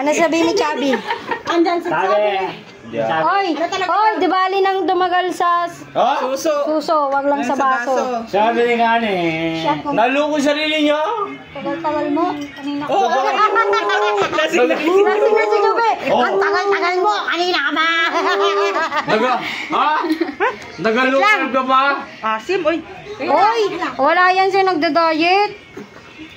Ano sabihin ni Chubby? Andyan sa sabi. Oy, di bali nang dumagal sa suso, wag lang sa baso. Sabi ni Ngani, naloko sarili niyo? Tagal-tagal mo, kanina ka. Lasing na Lasing na si Chubby. Ang tagal-tagal mo, kanina ka ba? Nagaloko ka ba? Asim, oy. Oy, wala yan siya nagda-diet.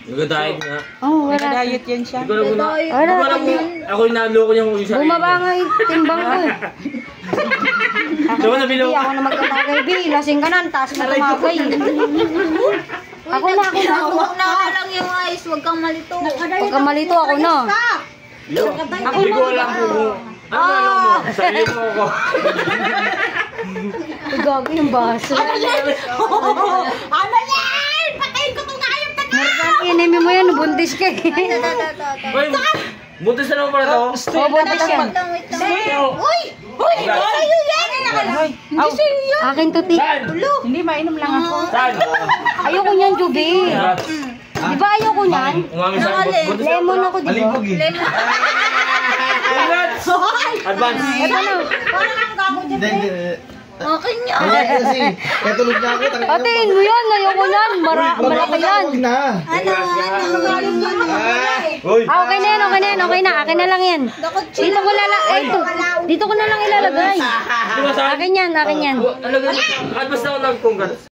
Nag-diet nga. Oh, wala. Nag-diet yan siya. Hindi ko alam Wala. ako yung naloko niya kung yung sarili. Bumaba nga yung timbang ko eh. Diba nabilo? Ako na magtatagay, B. Lasing ka na, taas na tumagay. Ako na. Huwag na lang yung ice, huwag kang malito. Huwag kang malito, ako na. Hindi ko alam kung ano mo. Sarili mo ako. Gago yung baso. Ano yan? Patayin ko itong hayop na ka! Marpan, enemy mo yan, buntis ka eh. Uy, buntis na naman pala to. Oo, buntis yan. Uy! Uy! Sa'yo yan! Hindi sa'yo yan! Akin to, Tik. Saan? Hindi, mainom lang ako. Saan? Ayoko niyan, Juby. Di ba ayoko niyan? Umami saan? Buntis na Lemon ako, di ba? Congrats! Advance. Ito na. Parang ang gago dyan. Akin yan! Kasi, natulog na ako. Atiin mo yan, ayoko niyan. Malaki yan. Ano? Uy! Okay na yan, okay na yan, okay na. Akin na lang yan. Dito ko dito ko na lang ilalagay. Di ba saan? Akin yan, akin yan. Advance na ako ng congrats.